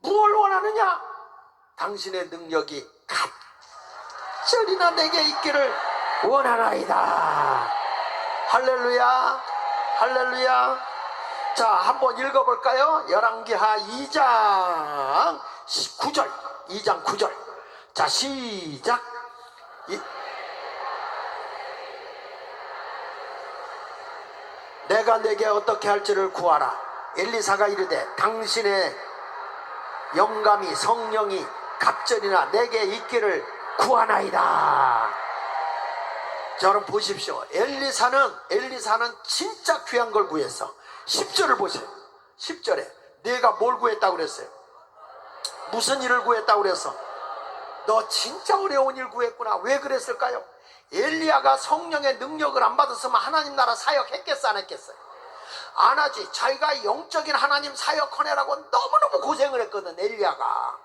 무엇을 원하느냐? 당신의 능력이 갑절이나 내게 있기를 원하나이다. 할렐루야, 할렐루야. 자, 한번 읽어볼까요? 열왕기하 2장 9절, 2장 9절. 자, 시작. 내가 내게 어떻게 할지를 구하라. 엘리사가 이르되 당신의 영감이 성령이 갑절이나 내게 있기를 구하나이다. 자, 여러분 보십시오. 엘리사는 진짜 귀한 걸 구했어. 10절을 보세요. 10절에 내가 뭘 구했다고 그랬어요? 무슨 일을 구했다고 그랬어? 너 진짜 어려운 일 구했구나. 왜 그랬을까요? 엘리야가 성령의 능력을 안 받았으면 하나님 나라 사역했겠어, 안 했겠어요? 안 하지. 자기가 영적인 하나님 사역하느라고 너무너무 고생을 했거든, 엘리야가.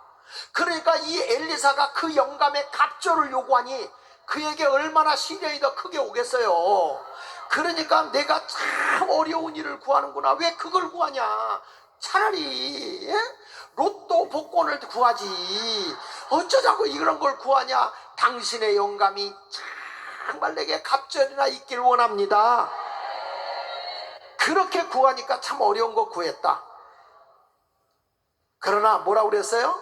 그러니까 이 엘리사가 그 영감의 갑절을 요구하니 그에게 얼마나 시련이 더 크게 오겠어요. 그러니까 내가 참 어려운 일을 구하는구나. 왜 그걸 구하냐? 차라리 로또 복권을 구하지. 어쩌자고 이런 걸 구하냐? 당신의 영감이 정말 내게 갑절이나 있길 원합니다. 그렇게 구하니까 참 어려운 거 구했다. 그러나 뭐라고 그랬어요?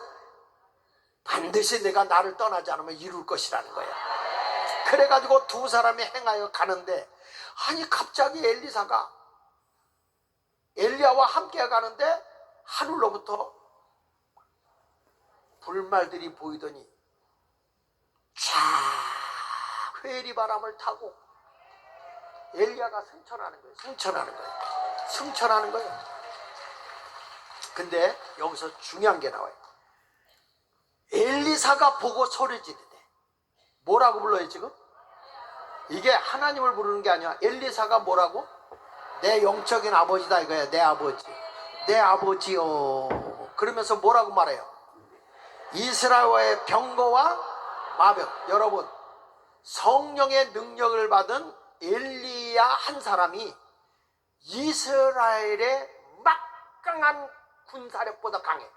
반드시 내가 나를 떠나지 않으면 이룰 것이라는 거야. 그래가지고 두 사람이 행하여 가는데, 아니 갑자기 엘리사가 엘리야와 함께 가는데 하늘로부터 불말들이 보이더니 쫙 회리 바람을 타고 엘리야가 승천하는 거예요. 승천하는 거예요. 근데 여기서 중요한 게 나와요. 엘리사가 보고 소리 지르대. 뭐라고 불러요 지금? 이게 하나님을 부르는 게 아니야. 엘리사가 뭐라고? 내 영적인 아버지다 이거야. 내 아버지. 내 아버지요. 그러면서 뭐라고 말해요? 이스라엘의 병거와 마병. 여러분, 성령의 능력을 받은 엘리야 한 사람이 이스라엘의 막강한 군사력보다 강해.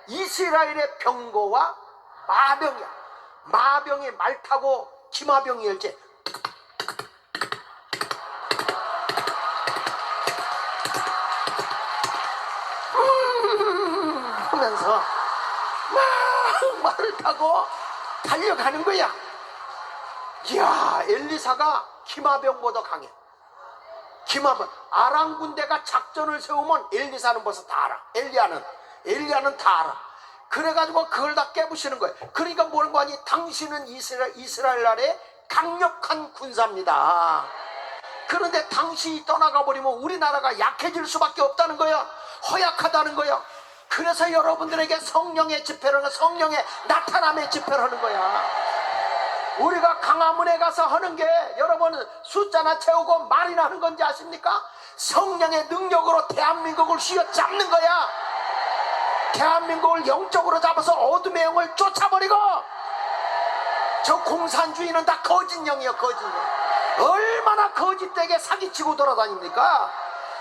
이스라엘의 병거와 마병이야. 마병이 말 타고 기마병이 열지. 하면서 막 말을 타고 달려가는 거야. 이야, 엘리사가 기마병보다 강해. 기마병. 아람 군대가 작전을 세우면 엘리사는 벌써 다 알아. 엘리야는 다 알아. 그래가지고 그걸 다 깨부시는 거예요. 그러니까 뭐라고 하니? 당신은 이스라엘 나라의 강력한 군사입니다. 그런데 당신이 떠나가 버리면 우리나라가 약해질 수밖에 없다는 거야. 허약하다는 거야. 그래서 여러분들에게 성령의 집회라는, 성령의 나타남의 집회를 하는 거야. 우리가 강화문에 가서 하는 게 여러분은 숫자나 채우고 말이나 하는 건지 아십니까? 성령의 능력으로 대한민국을 휘어잡는 거야. 대한민국을 영적으로 잡아서 어둠의 영을 쫓아버리고. 저 공산주의는 다 거짓령이에요. 거짓령. 얼마나 거짓되게 사기치고 돌아다닙니까?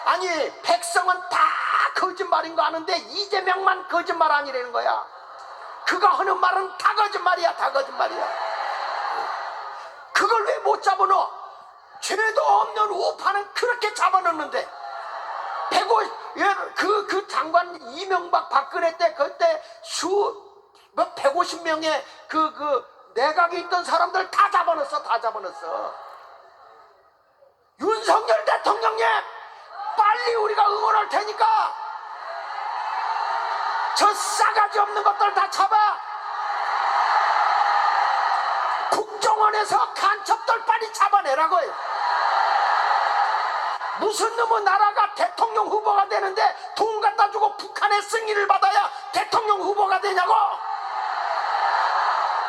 아니 백성은 다 거짓말인 거 아는데 이재명만 거짓말 아니라는 거야. 그가 하는 말은 다 거짓말이야. 다 거짓말이야. 그걸 왜 못 잡아넣어? 죄도 없는 우파는 그렇게 잡아넣는데 그 장관 이명박 박근혜 때 그때 150명의 그 내각에 있던 사람들 다 잡아넣었어. 다 잡아넣었어. 윤석열 대통령님 빨리 우리가 응원할 테니까 저 싸가지 없는 것들 다 잡아. 국정원에서 간첩들 빨리 잡아내라고 해. 무슨 놈의 나라가 대통령 후보가 되는데 돈 갖다 주고 북한의 승인을 받아야 대통령 후보가 되냐고.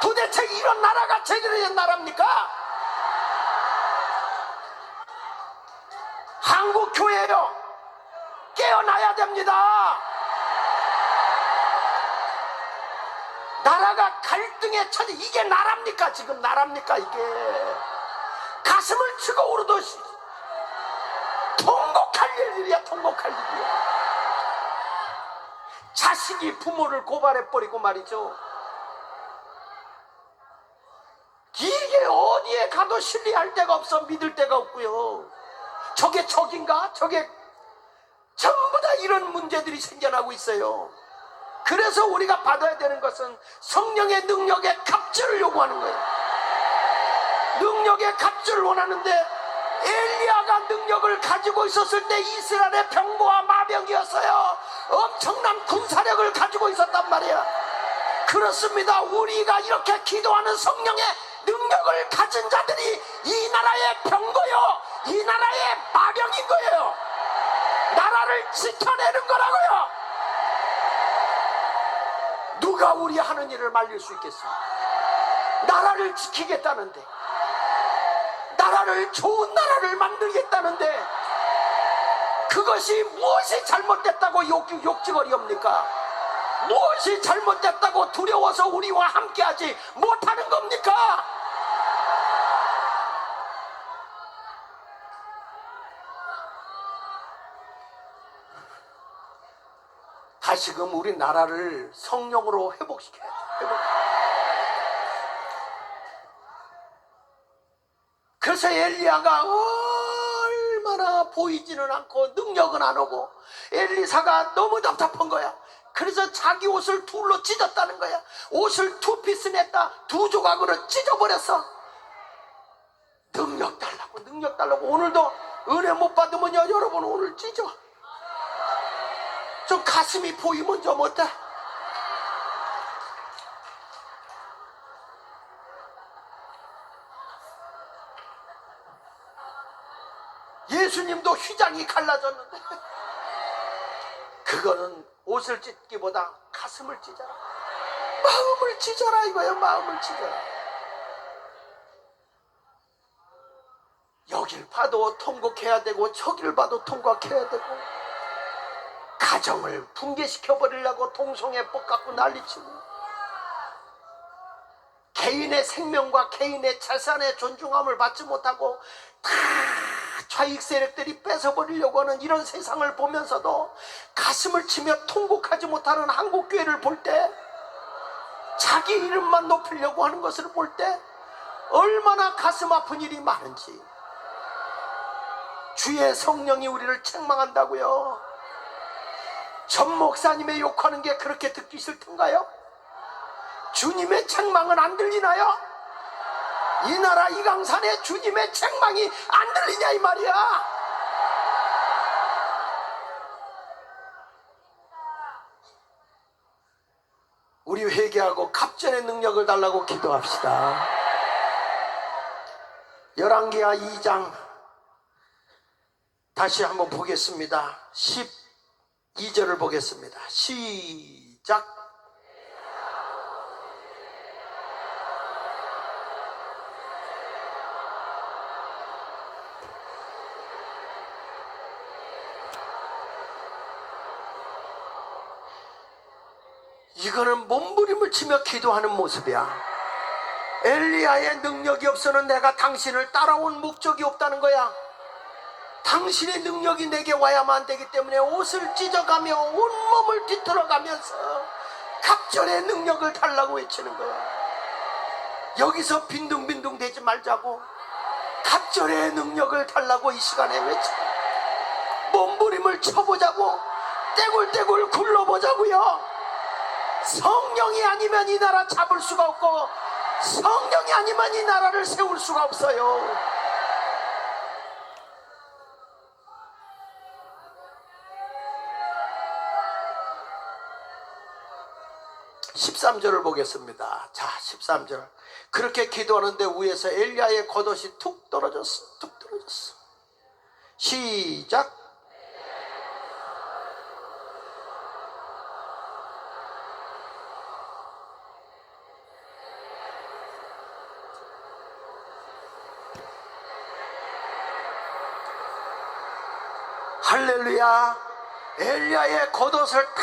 도대체 이런 나라가 제대로 된 나라입니까? 한국 교회요, 깨어나야 됩니다. 나라가 갈등에 처지. 이게 나랍니까? 지금 나랍니까? 이게 가슴을 치고 오르듯이 통곡할 일이야. 통곡할 일이야. 자식이 부모를 고발해버리고 말이죠. 이게 어디에 가도 신뢰할 데가 없어. 믿을 데가 없고요. 저게 적인가? 저게 전부 다 이런 문제들이 생겨나고 있어요. 그래서 우리가 받아야 되는 것은 성령의 능력의 갑주를 요구하는 거예요. 능력의 갑주를 원하는데 엘리야가 능력을 가지고 있었을 때 이스라엘의 병거와 마병이었어요. 엄청난 군사력을 가지고 있었단 말이야. 그렇습니다. 우리가 이렇게 기도하는 성령의 능력을 가진 자들이 이 나라의 병거요, 이 나라의 마병인 거예요. 나라를 지켜내는 거라고요. 누가 우리 하는 일을 말릴 수 있겠어요? 나라를 지키겠다는데, 나라를 좋은 나라를 만들겠다는데, 그것이 무엇이 잘못됐다고 욕지거리입니까? 무엇이 잘못됐다고 두려워서 우리와 함께하지 못하는 겁니까? 다시금 우리 나라를 성령으로 회복시켜야 돼. 그래서 엘리야가 얼마나 보이지는 않고 능력은 안 오고 엘리사가 너무 답답한 거야. 그래서 자기 옷을 둘로 찢었다는 거야. 옷을 두 피스 냈다. 두 조각으로 찢어버렸어. 능력 달라고, 능력 달라고. 오늘도 은혜 못 받으면요, 여러분 오늘 찢어. 좀 가슴이 보이면 좀 어때? 예수님도 휘장이 갈라졌는데 그거는 옷을 찢기보다 가슴을 찢어라, 마음을 찢어라 이거예요. 마음을 찢어라. 여길 봐도 통곡해야 되고 저길 봐도 통곡해야 되고, 가정을 붕괴시켜버리려고 동성애법 갖고 난리치고, 개인의 생명과 개인의 자산의 존중함을 받지 못하고 다 좌익 세력들이 뺏어버리려고 하는 이런 세상을 보면서도 가슴을 치며 통곡하지 못하는 한국교회를 볼 때, 자기 이름만 높이려고 하는 것을 볼 때 얼마나 가슴 아픈 일이 많은지. 주의 성령이 우리를 책망한다고요. 전 목사님의 욕하는 게 그렇게 듣기 싫던가요? 주님의 책망은 안 들리나요? 이 나라 이강산에 주님의 책망이 안 들리냐 이 말이야. 우리 회개하고 갑전의 능력을 달라고 기도합시다. 열왕기하 2장 다시 한번 보겠습니다. 12절을 보겠습니다. 시작. 이거는 몸부림을 치며 기도하는 모습이야. 엘리야의 능력이 없어는 내가 당신을 따라온 목적이 없다는 거야. 당신의 능력이 내게 와야만 되기 때문에 옷을 찢어가며 온몸을 뒤틀어가면서 갑절의 능력을 달라고 외치는 거야. 여기서 빈둥빈둥 대지 말자고, 갑절의 능력을 달라고 이 시간에 외쳐. 몸부림을 쳐보자고, 떼굴떼굴 굴러보자고요. 성령이 아니면 이 나라 잡을 수가 없고, 성령이 아니면 이 나라를 세울 수가 없어요. 13절을 보겠습니다. 자, 13절. 그렇게 기도하는데 위에서 엘리야의 겉옷이 툭 떨어졌어. 툭 떨어졌어. 시작. 할렐루야. 엘리야의 겉옷을 다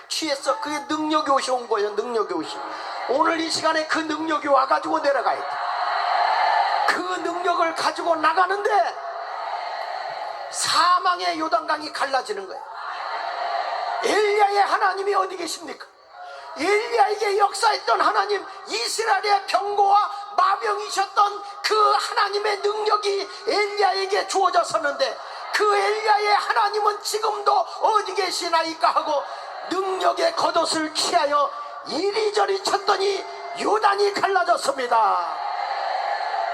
취했어. 그게 능력이 옷이 온 거예요. 능력이 옷이. 오늘 이 시간에 그 능력이 와가지고 내려가야 돼. 그 능력을 가지고 나가는데 사망의 요단강이 갈라지는 거예요. 엘리야의 하나님이 어디 계십니까? 엘리야에게 역사했던 하나님, 이스라엘의 병고와 마병이셨던 그 하나님의 능력이 엘리야에게 주어졌었는데, 그 엘리야의 하나님은 지금도 어디 계시나이까 하고 능력의 겉옷을 취하여 이리저리 쳤더니 요단이 갈라졌습니다.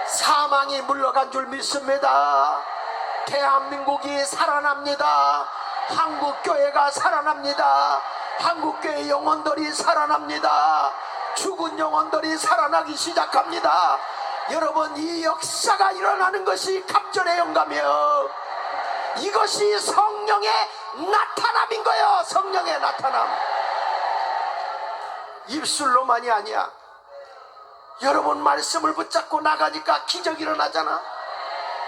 사망이 물러간 줄 믿습니다. 대한민국이 살아납니다. 한국교회가 살아납니다. 한국교회 영혼들이 살아납니다. 죽은 영혼들이 살아나기 시작합니다. 여러분, 이 역사가 일어나는 것이 갑절의 영감이요, 이것이 성령의 나타남인 거예요. 성령의 나타남. 입술로만이 아니야. 여러분, 말씀을 붙잡고 나가니까 기적이 일어나잖아.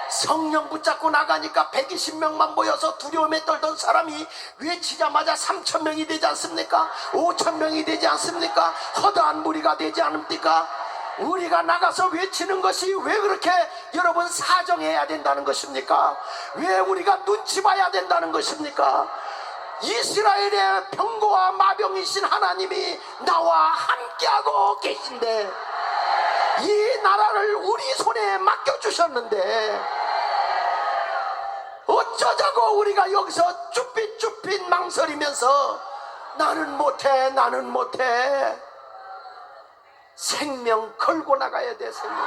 성령 붙잡고 나가니까 120명만 모여서 두려움에 떨던 사람이 외치자마자 3,000명이 되지 않습니까? 5,000명이 되지 않습니까? 허다한 무리가 되지 않습니까? 우리가 나가서 외치는 것이 왜 그렇게 여러분 사정해야 된다는 것입니까? 왜 우리가 눈치 봐야 된다는 것입니까? 이스라엘의 병고와 마병이신 하나님이 나와 함께하고 계신데, 이 나라를 우리 손에 맡겨주셨는데 어쩌자고 우리가 여기서 쭈삣쭈삣 망설이면서 나는 못해, 나는 못해. 생명 걸고 나가야 돼. 생명.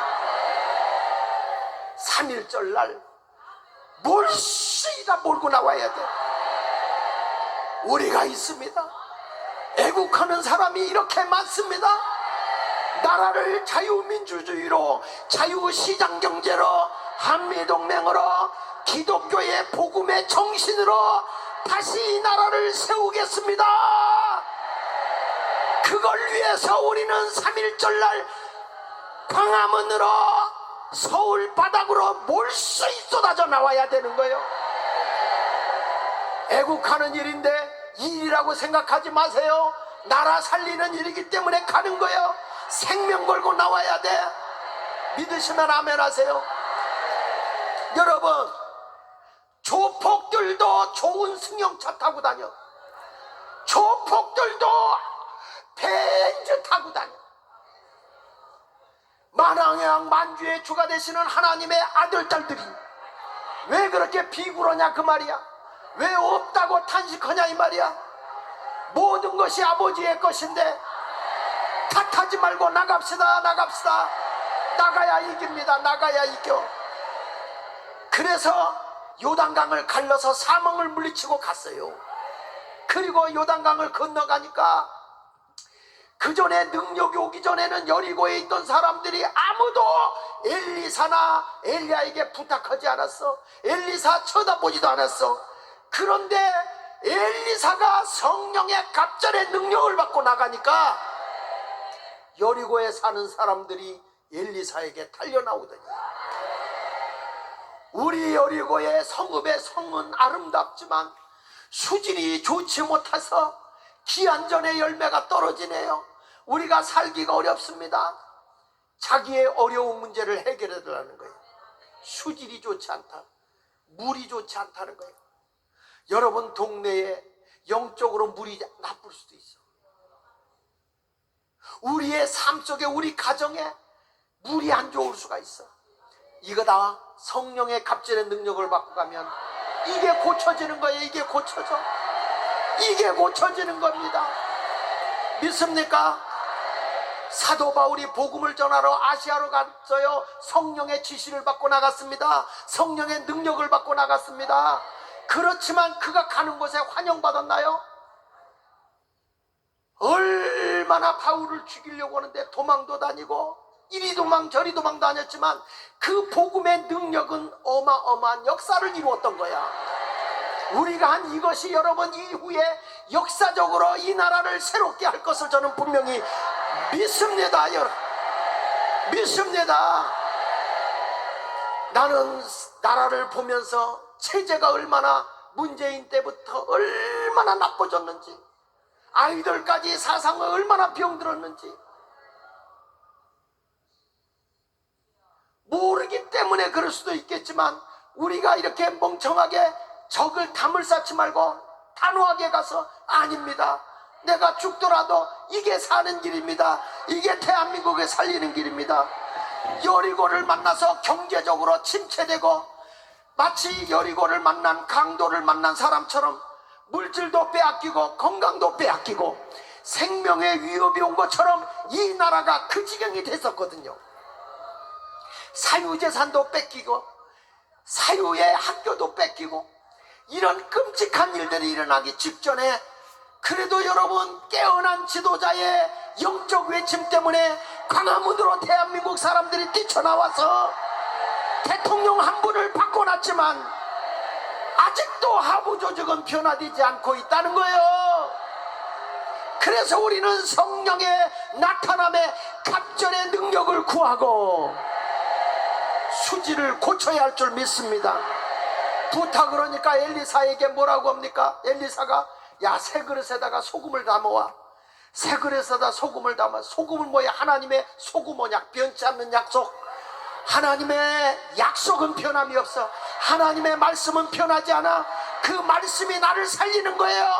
3.1절 날 몰수이다 몰고 나와야 돼. 우리가 있습니다. 애국하는 사람이 이렇게 많습니다. 나라를 자유민주주의로, 자유시장경제로, 한미동맹으로, 기독교의 복음의 정신으로 다시 이 나라를 세우겠습니다. 그걸 위해서 우리는 3.1절 날 광화문으로, 서울 바닥으로 몰수히 쏟아져 나와야 되는 거예요. 애국하는 일인데 일이라고 생각하지 마세요. 나라 살리는 일이기 때문에 가는 거예요. 생명 걸고 나와야 돼. 믿으시면 아멘 하세요. 여러분, 조폭들도 좋은 승용차 타고 다녀. 조폭들도 벤츠 타고 다녀. 만왕양 만주의 주가 되시는 하나님의 아들, 딸들이 왜 그렇게 비굴하냐 그 말이야. 왜 없다고 탄식하냐 이 말이야. 모든 것이 아버지의 것인데 탓하지 말고 나갑시다. 나갑시다. 나가야 이깁니다. 나가야 이겨. 그래서 요단강을 갈라서 사망을 물리치고 갔어요. 그리고 요단강을 건너가니까 그 전에 능력이 오기 전에는 여리고에 있던 사람들이 아무도 엘리사나 엘리야에게 부탁하지 않았어. 엘리사 쳐다보지도 않았어. 그런데 엘리사가 성령의 갑절의 능력을 받고 나가니까 여리고에 사는 사람들이 엘리사에게 달려나오더니, 우리 여리고의 성읍의 성은 아름답지만 수질이 좋지 못해서 기한전의 열매가 떨어지네요. 우리가 살기가 어렵습니다. 자기의 어려운 문제를 해결해 달라는 거예요. 수질이 좋지 않다, 물이 좋지 않다는 거예요. 여러분 동네에 영적으로 물이 나쁠 수도 있어. 우리의 삶 속에, 우리 가정에 물이 안 좋을 수가 있어. 이거 다 성령의 갑절의 능력을 받고 가면 이게 고쳐지는 거예요. 이게 고쳐져. 이게 고쳐지는 겁니다. 믿습니까? 사도 바울이 복음을 전하러 아시아로 갔어요. 성령의 지시를 받고 나갔습니다. 성령의 능력을 받고 나갔습니다. 그렇지만 그가 가는 곳에 환영받았나요? 얼마나 바울을 죽이려고 하는데 도망도 다니고 이리 도망 저리 도망 다녔지만 그 복음의 능력은 어마어마한 역사를 이루었던 거야. 우리가 한 이것이 여러분 이후에 역사적으로 이 나라를 새롭게 할 것을 저는 분명히 믿습니다. 여러분 믿습니다. 나는 나라를 보면서 체제가 얼마나 문재인 때부터 얼마나 나빠졌는지, 아이들까지 사상을 얼마나 병들었는지 모르기 때문에 그럴 수도 있겠지만, 우리가 이렇게 멍청하게 적을 담을 쌓지 말고 단호하게 가서 아닙니다, 내가 죽더라도 이게 사는 길입니다, 이게 대한민국을 살리는 길입니다. 여리고를 만나서 경제적으로 침체되고 마치 여리고를 만난 강도를 만난 사람처럼 물질도 빼앗기고 건강도 빼앗기고 생명의 위협이 온 것처럼 이 나라가 그 지경이 됐었거든요. 사유재산도 뺏기고 사유의 학교도 뺏기고 이런 끔찍한 일들이 일어나기 직전에 그래도 여러분, 깨어난 지도자의 영적 외침 때문에 광화문으로 대한민국 사람들이 뛰쳐나와서 대통령 한 분을 바꿔놨지만 아직도 하부 조직은 변화되지 않고 있다는 거예요. 그래서 우리는 성령의 나타남에 갑절의 능력을 구하고 수지를 고쳐야 할 줄 믿습니다. 부탁을 하니까 엘리사에게 뭐라고 합니까? 엘리사가 야, 새 그릇에다가 소금을 담아와. 새 그릇에다 소금을 담아. 소금은 뭐야? 하나님의 소금 언약, 변치 않는 약속. 하나님의 약속은 변함이 없어. 하나님의 말씀은 변하지 않아. 그 말씀이 나를 살리는 거예요.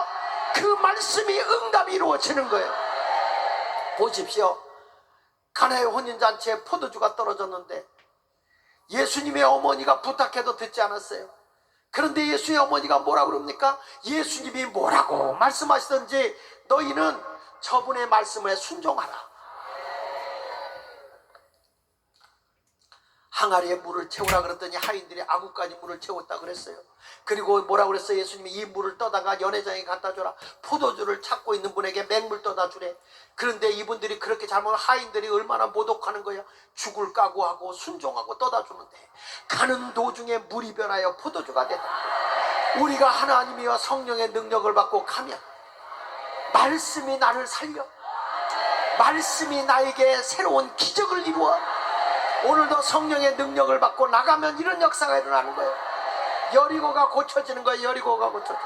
그 말씀이 응답이 이루어지는 거예요. 보십시오, 가나의 혼인잔치에 포도주가 떨어졌는데 예수님의 어머니가 부탁해도 듣지 않았어요. 그런데 예수의 어머니가 뭐라고 그럽니까? 예수님이 뭐라고 말씀하시든지 너희는 저분의 말씀에 순종하라. 항아리에 물을 채우라 그랬더니 하인들이 아구까지 물을 채웠다 그랬어요. 그리고 뭐라고 그랬어요? 예수님이 이 물을 떠다가 연회장에 갖다 줘라. 포도주를 찾고 있는 분에게 맹물 떠다 주래. 그런데 이분들이 그렇게 잘못, 하인들이 얼마나 모독하는 거야. 죽을 각오하고 순종하고 떠다 주는데 가는 도중에 물이 변하여 포도주가 됐다. 우리가 하나님이여 성령의 능력을 받고 가면 말씀이 나를 살려, 말씀이 나에게 새로운 기적을 이루어. 오늘도 성령의 능력을 받고 나가면 이런 역사가 일어나는 거예요. 여리고가 고쳐지는 거예요. 여리고가 고쳐져.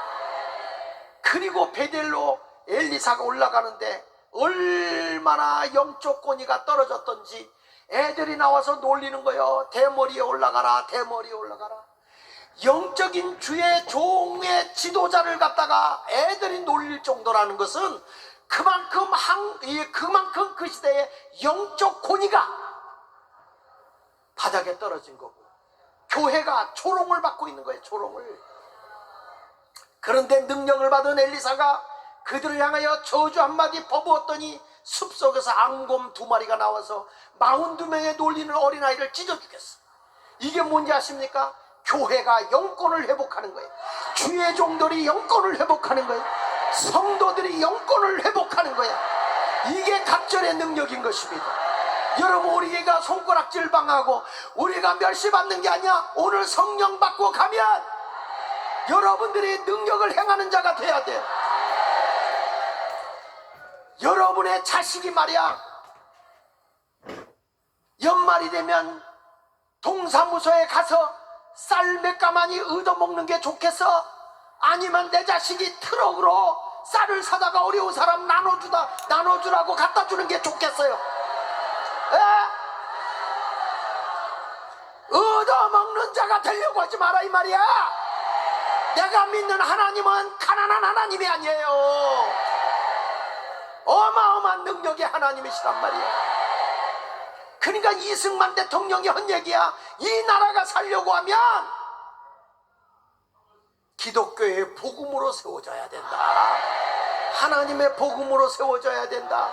그리고 베델로 엘리사가 올라가는데 얼마나 영적 권위가 떨어졌던지 애들이 나와서 놀리는 거예요. 대머리에 올라가라, 대머리에 올라가라. 영적인 주의 종의 지도자를 갖다가 애들이 놀릴 정도라는 것은 그만큼 그 시대의 영적 권위가 바닥에 떨어진 거고 교회가 조롱을 받고 있는 거예요. 조롱을. 그런데 능력을 받은 엘리사가 그들을 향하여 저주 한마디 퍼부었더니 숲속에서 앙곰 2마리가 나와서 42명의 놀리는 어린아이를 찢어 죽였어. 이게 뭔지 아십니까? 교회가 영권을 회복하는 거예요. 주의 종들이 영권을 회복하는 거예요. 성도들이 영권을 회복하는 거야. 이게 갑절의 능력인 것입니다. 여러분, 우리가 손가락질 방하고 우리가 멸시받는 게 아니야. 오늘 성령 받고 가면 여러분들이 능력을 행하는 자가 돼야 돼. 여러분의 자식이 말이야, 연말이 되면 동사무소에 가서 쌀 몇 가마니 얻어먹는 게 좋겠어? 아니면 내 자식이 트럭으로 쌀을 사다가 어려운 사람 나눠주라고 갖다 주는 게 좋겠어요? 얻어먹는 자가 되려고 하지 마라 이 말이야. 내가 믿는 하나님은 가난한 하나님이 아니에요. 어마어마한 능력의 하나님이시란 말이야. 그러니까 이승만 대통령이 한 얘기야. 이 나라가 살려고 하면 기독교의 복음으로 세워져야 된다. 하나님의 복음으로 세워져야 된다.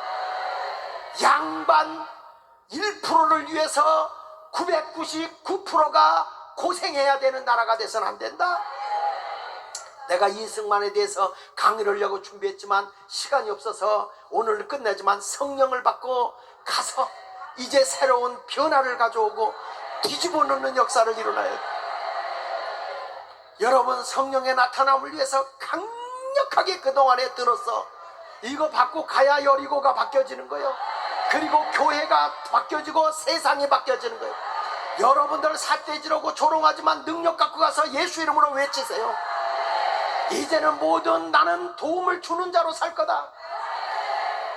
양반 1%를 위해서 999%가 고생해야 되는 나라가 돼서는 안 된다. 내가 이승만에 대해서 강의를 하려고 준비했지만 시간이 없어서 오늘 끝내지만 성령을 받고 가서 이제 새로운 변화를 가져오고 뒤집어 놓는 역사를 일어나야 돼. 여러분, 성령의 나타남을 위해서 강력하게 그동안에 들었어. 이거 받고 가야 여리고가 바뀌어지는 거예요. 그리고 교회가 바뀌어지고 세상이 바뀌어지는 거예요. 여러분들 삿대질하고 조롱하지만 능력 갖고 가서 예수 이름으로 외치세요. 이제는 모든 나는 도움을 주는 자로 살 거다.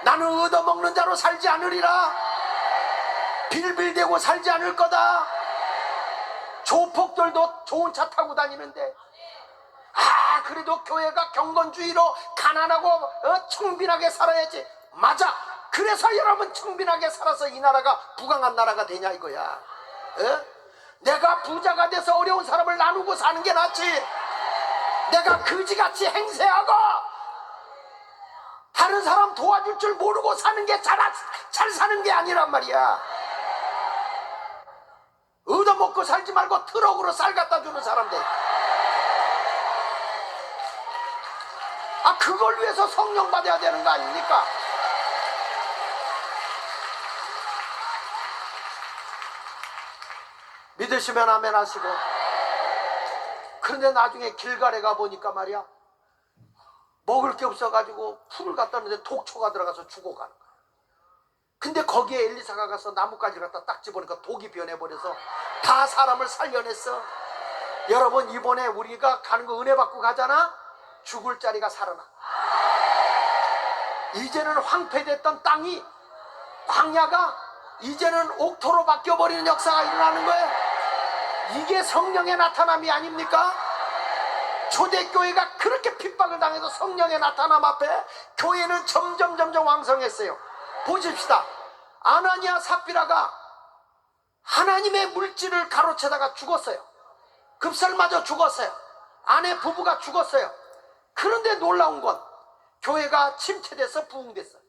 나는 얻어먹는 자로 살지 않으리라. 빌빌대고 살지 않을 거다. 조폭들도 좋은 차 타고 다니는데 그래도 교회가 경건주의로 가난하고 청빈하게 살아야지. 맞아. 그래서 여러분 청빈하게 살아서 이 나라가 부강한 나라가 되냐 이거야. 내가 부자가 돼서 어려운 사람을 나누고 사는 게 낫지, 내가 그지같이 행세하고 다른 사람 도와줄 줄 모르고 사는 게 잘 사는 게 아니란 말이야. 얻어먹고 살지 말고 트럭으로 쌀 갖다 주는 사람들, 그걸 위해서 성령 받아야 되는 거 아닙니까? 믿으시면 아멘 하시고. 그런데 나중에 길가에 가보니까 말이야, 먹을 게 없어가지고 풀을 갖다 놨는데 독초가 들어가서 죽어가는 거야. 근데 거기에 엘리사가 가서 나뭇가지를 갖다 딱 집어니까 독이 변해버려서 다 사람을 살려냈어. 여러분, 이번에 우리가 가는 거 은혜 받고 가잖아. 죽을 자리가 살아나. 이제는 황폐됐던 땅이, 광야가 이제는 옥토로 바뀌어버리는 역사가 일어나는 거예요. 이게 성령의 나타남이 아닙니까? 초대교회가 그렇게 핍박을 당해서 성령의 나타남 앞에 교회는 점점 왕성했어요. 보십시다. 아나니아 삽비라가 하나님의 물질을 가로채다가 죽었어요. 급살마저 죽었어요. 아내 부부가 죽었어요. 그런데 놀라운 건 교회가 침체돼서 부흥됐어요.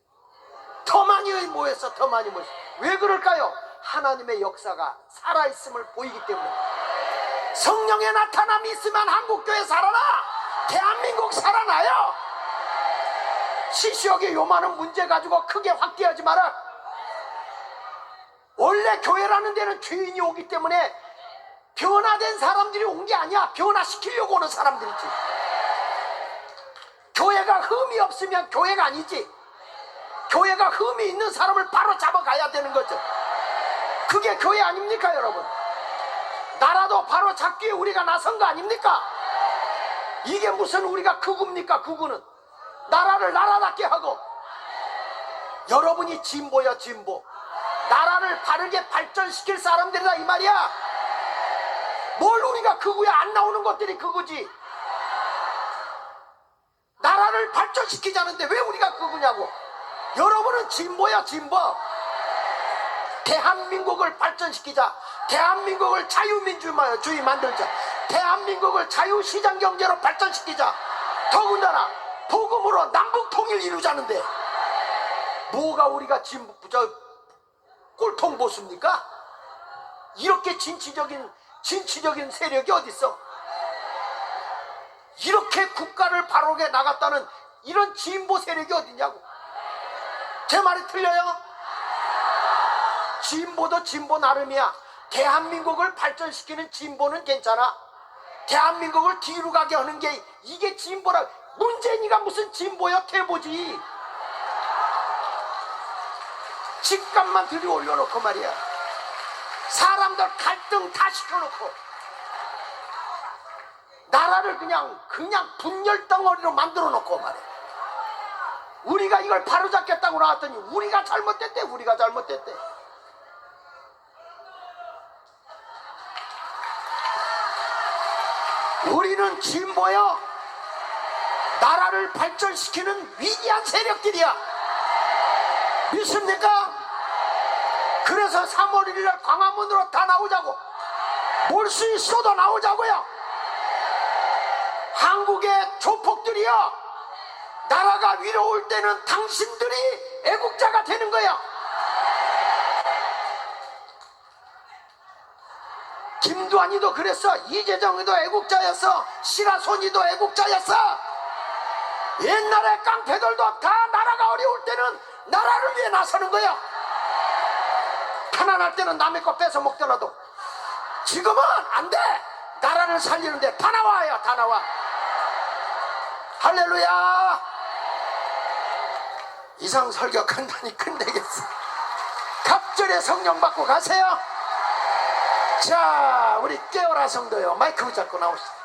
더 많이 모였어. 더 많이 모였어. 왜 그럴까요? 하나님의 역사가 살아있음을 보이기 때문에. 성령의 나타남이 있으면 한국교회 살아나, 대한민국 살아나요. 시시하게 요만한 문제 가지고 크게 확대하지 마라. 원래 교회라는 데는 죄인이 오기 때문에 변화된 사람들이 온 게 아니야. 변화시키려고 오는 사람들이지. 교회가 흠이 없으면 교회가 아니지. 교회가 흠이 있는 사람을 바로 잡아가야 되는 거죠. 그게 교회 아닙니까 여러분? 나라도 바로 잡기에 우리가 나선 거 아닙니까? 이게 무슨 우리가 극우입니까? 극우는 나라를 나라답게 하고. 여러분이 진보야 진보. 나라를 바르게 발전시킬 사람들이다 이 말이야. 뭘 우리가 극우야. 안 나오는 것들이 극우지. 나라를 발전시키자는데 왜 우리가 극우냐고. 여러분은 진보야 진보. 대한민국을 발전시키자. 대한민국을 자유민주주의 만들자. 대한민국을 자유시장경제로 발전시키자. 더군다나 복음으로 남북통일 이루자는데 뭐가 우리가 꼴통 보수입니까? 이렇게 진취적인 세력이 어딨어? 이렇게 국가를 바르게 나갔다는 이런 진보 세력이 어딨냐고. 제 말이 틀려요? 진보도 진보 나름이야. 대한민국을 발전시키는 진보는 괜찮아. 대한민국을 뒤로 가게 하는 게 이게 진보라. 문재인이가 무슨 진보야. 퇴보지. 집값만 들이 올려놓고 말이야. 사람들 갈등 다 시켜놓고 나라를 그냥 분열 덩어리로 만들어 놓고 말이야. 우리가 이걸 바로잡겠다고 나왔더니 우리가 잘못됐대. 우리가 잘못됐대. 우리는 진보여 나라를 발전시키는 위대한 세력들이야. 믿습니까? 그래서 3월 1일 광화문으로 다 나오자고. 몰 수 있어도 나오자고요. 한국의 조폭들이여, 나라가 위로올 때는 당신들이 애국자가 되는 거야. 김두한이도 그랬어. 이재정이도 애국자였어. 시라소니도 애국자였어. 옛날에 깡패들도 다 나라가 어려울 때는 나라를 위해 나서는 거야. 편안할 때는 남의 거 뺏어 먹더라도. 지금은 안 돼. 나라를 살리는데 다 나와요. 다 나와. 할렐루야. 이상 설교 간단히 끝내겠어. 갑절에 성령 받고 가세요. 자, 우리 깨어라 성도요. 마이크 잡고 나오시죠.